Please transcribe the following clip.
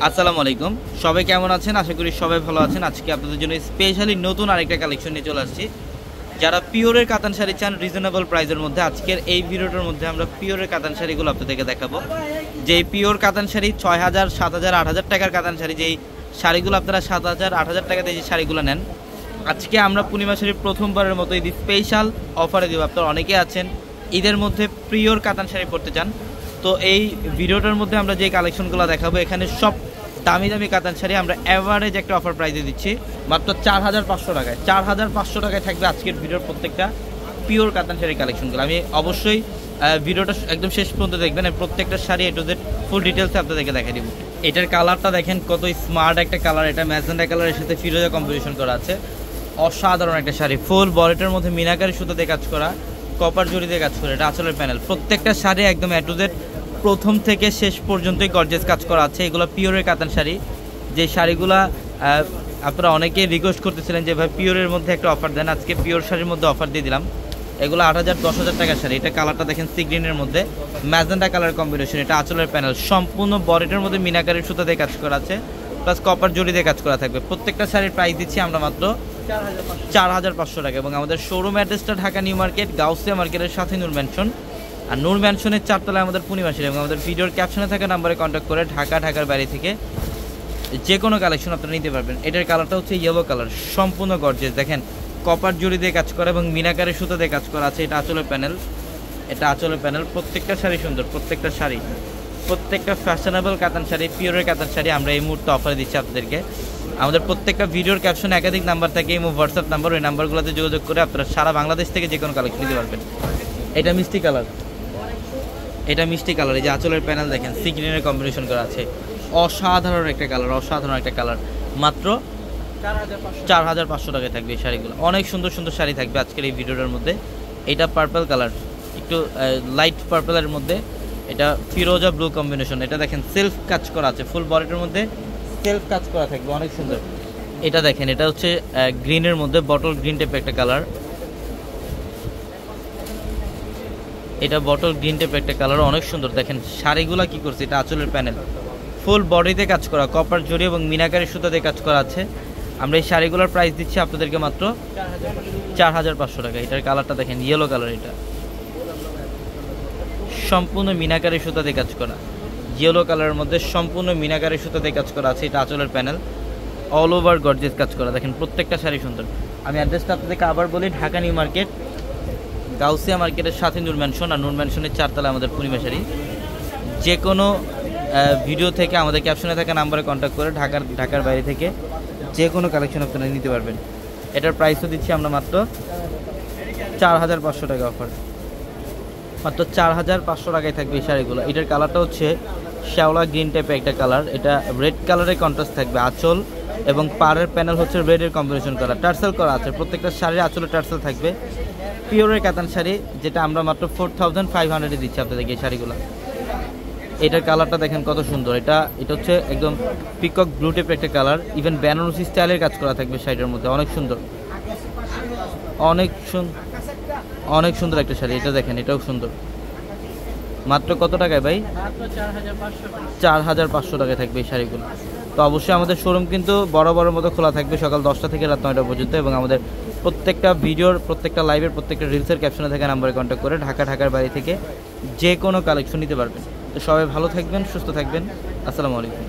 আসসালামু আলাইকুম, সবাই কেমন আছেন? আশা করি সবাই ভালো আছেন। আজকে আপনাদের জন্য স্পেশালি নতুন আরেকটা কালেকশন নিয়ে চলে আসছি। যারা পিওরের কাতান শাড়ি চান রিজনেবল প্রাইসের মধ্যে, আজকের এই ভিডিওটার মধ্যে আমরা পিওরের কাতান শাড়িগুলো আপনাদেরকে দেখাবো। যেই পিওর কাতান শাড়ি ৬,০০০, ৭,০০০, ৮,০০০ টাকার কাতান শাড়ি, যেই শাড়িগুলো আপনারা ৭,০০০, ৮,০০০ টাকাতে যে শাড়িগুলো নেন, আজকে আমরা পূর্ণিমা শাড়ির প্রথমবারের মতো ঈদ স্পেশাল অফারে দেবো। আপনারা অনেকে আছেন ঈদের মধ্যে পিওর কাতান শাড়ি পরতে চান, তো এই ভিডিওটার মধ্যে আমরা যে কালেকশনগুলো দেখাবো, এখানে সব দামি দামি কাতান শাড়ি আমরা অ্যাভারেজ একটা অফার প্রাইসে দিচ্ছি মাত্র ৪,৫০০ টাকায়। ৪,৫০০ টাকায় থাকবে আজকের ভিডিওর প্রত্যেকটা পিওর কাতান শাড়ির কালেকশনগুলো। আমি অবশ্যই ভিডিওটা একদম শেষ পর্যন্ত দেখবেন, প্রত্যেকটা শাড়ি এ টু জেড ফুল ডিটেলসে আপনাদেরকে দেখিয়ে দিব। এটার কালারটা দেখেন কত স্মার্ট একটা কালার, এটা ম্যাজেন্টা কালারের সাথে ফিরোজা কম্বিনেশন করা আছে। অসাধারণ একটা শাড়ি, ফুল বডিটার মধ্যে মিনাকারি সুতো দিয়ে কাজ করা, কপার জড়ি দিয়ে কাজ করা, এটা আঁচলের প্যানেল। প্রত্যেকটা শাড়ি একদম এ টু জেড প্রথম থেকে শেষ পর্যন্তই গর্জিয়াস কাজ করা আছে। এগুলো পিওরের কাতান শাড়ি, যে শাড়িগুলো আপনারা অনেকে রিকোয়েস্ট করতেছিলেন যে ভাই পিওরের মধ্যে একটা অফার দেন, আজকে পিওর শাড়ির মধ্যে অফার দিয়ে দিলাম। এগুলো ৮,০০০, 10,০০০ টাকার শাড়ি। এটা কালারটা দেখেন সি গ্রিনের মধ্যে ম্যাজেন্টা কালার কম্বিনেশন, এটা আঁচলের প্যানেল, সম্পূর্ণ বডিটার মধ্যে মিনাকারির সুতা দিয়ে কাজ করা আছে, প্লাস কপার জড়ি দিয়ে কাজ করা থাকবে। প্রত্যেকটা শাড়ির প্রাইস দিচ্ছি আমরা মাত্র ৪,৫০০ টাকা। এবং আমাদের শোরুম অ্যাড্রেসটা ঢাকা নিউ মার্কেট, গাউসিয়া মার্কেটের সাথে নূর ম্যানশন। আর নূর ম্যানশনের ৪ তলায় আমাদের পূর্ণিমা শাড়ি। এবং আমাদের ভিডিওর ক্যাপশনে থাকা নাম্বারে কন্ট্যাক্ট করে ঢাকার বাইরে থেকে যে কোনো কালেকশন আপনারা নিতে পারবেন। এটার কালারটা হচ্ছে ইয়েলো কালার, সম্পূর্ণ গর্জিয়াস। দেখেন কপার জড়ি দিয়ে কাজ করা এবং মিনাকারের সুতো দিয়ে কাজ করা আছে। এটা আঁচলের প্যানেল, এটা আঁচলের প্যানেল। প্রত্যেকটা শাড়ি সুন্দর, প্রত্যেকটা শাড়ি, প্রত্যেকটা ফ্যাশনেবল কাতান শাড়ি, পিওরের কাতান শাড়ি আমরা এই মুহূর্তে অফারে দিচ্ছি আপনাদেরকে। আমাদের প্রত্যেকটা ভিডিওর ক্যাপশনে একাধিক নাম্বার থাকে, এই হোয়াটসঅ্যাপ নাম্বার, ওই নাম্বারগুলোতে যোগাযোগ করে আপনারা সারা বাংলাদেশ থেকে যে কোনো কালেকশন নিতে পারবেন। এটা মিষ্টি কালার, এটা মিষ্টি কালার। এই যে আঁচলের প্যানেল দেখেন সি গ্রিনের কম্বিনেশন করা আছে, অসাধারণ একটা কালার, অসাধারণ একটা কালার। মাত্র ৪,৫০০ টাকায় থাকবে এই শাড়িগুলো। অনেক সুন্দর সুন্দর শাড়ি থাকবে আজকের এই ভিডিওটার মধ্যে। এটা পার্পল কালার, একটু লাইট পার্পলের মধ্যে, এটা ফিরোজা ব্লু কম্বিনেশন। এটা দেখেন সেলফ কাজ করা আছে, ফুল বডিটার মধ্যে সেলফ কাজ করা থাকবে, অনেক সুন্দর। এটা দেখেন, এটা হচ্ছে গ্রিনের মধ্যে বটল গ্রিন টাইপের একটা কালার, এটা বটল গ্রিন টাইপের একটা কালার, অনেক সুন্দর। দেখেন শাড়িগুলা কি করছে, এটা আঁচলের প্যানেল, ফুল বডিতে কাজ করা, কপার জড়ি এবং মিনাকারি সুতো দিয়ে কাজ করা আছে। আমরা এই শাড়িগুলোর প্রাইস দিচ্ছি আপনাদেরকে মাত্র ৪,৫০০ টাকা। এটার কালারটা দেখেন ইয়েলো কালার, এটা সম্পূর্ণ মিনাকারি সুতো দিয়ে কাজ করা, ইয়েলো কালারের মধ্যে সম্পূর্ণ মিনাকারি সুতো দিয়ে কাজ করা আছে। এটা আঁচলের প্যানেল, অল ওভার গর্জিয়াস কাজ করা। দেখেন প্রত্যেকটা শাড়ি সুন্দর। আমি অ্যাড্রেসটা আপনাদেরকে আবার বলি, ঢাকা নিউ মার্কেট, গাউসিয়া মার্কেটের সাথে নূর ম্যানশন। আর নূর ম্যানশনের ৪ তলায় আমাদের পূর্ণিমা শাড়ি। যে কোনো ভিডিও থেকে আমাদের ক্যাপশনে থাকা নাম্বারে কন্ট্যাক্ট করে ঢাকার বাইরে থেকে যে কোনো কালেকশন আপনারা নিতে পারবেন। এটার প্রাইসও দিচ্ছি আমরা মাত্র ৪,৫০০ টাকা অফার, মাত্র ৪,৫০০ টাকায় থাকবে এই শাড়িগুলো। এটার কালারটা হচ্ছে শ্যাওলা গ্রিন টাইপের একটা কালার, এটা রেড কালারের কন্ট্রাস্ট থাকবে। আঁচল এবং পাড়ের প্যানেল হচ্ছে রেডের কম্বিনেশন করা, টার্সেল করা আছে। প্রত্যেকটা শাড়ির আঁচলে টার্সেল থাকবে। পিওরের কাতান শাড়ি, যেটা আমরা মাত্র 4,500-এ দিচ্ছি আপনাদেরকে এই শাড়িগুলো। এটার কালারটা দেখেন কত সুন্দর, এটা হচ্ছে একদম পিকক ব্লু টাইপের একটা কালার, ইভেন বেনারসি স্টাইলের কাজ করা থাকবে শাড়িটার মধ্যে, অনেক সুন্দর, অনেক সুন্দর একটা শাড়ি। এটা দেখেন, এটাও সুন্দর। মাত্র কত টাকায় ভাই? ৪,৫০০ টাকায় থাকবে এই শাড়িগুলো। তো অবশ্যই আমাদের শোরুম কিন্তু বরাবরের মতো খোলা থাকবে সকাল 10টা থেকে রাত 9টা পর্যন্ত। এবং আমাদের প্রত্যেকটা ভিডিওর, প্রত্যেকটা লাইভের, প্রত্যেকটা রিলসের ক্যাপশনে থাকা নাম্বারে কন্ট্যাক্ট করে ঢাকার বাইরে থেকে যে কোনো কালেকশন নিতে পারবেন। তো সবাই ভালো থাকবেন, সুস্থ থাকবেন। আসসালামু আলাইকুম।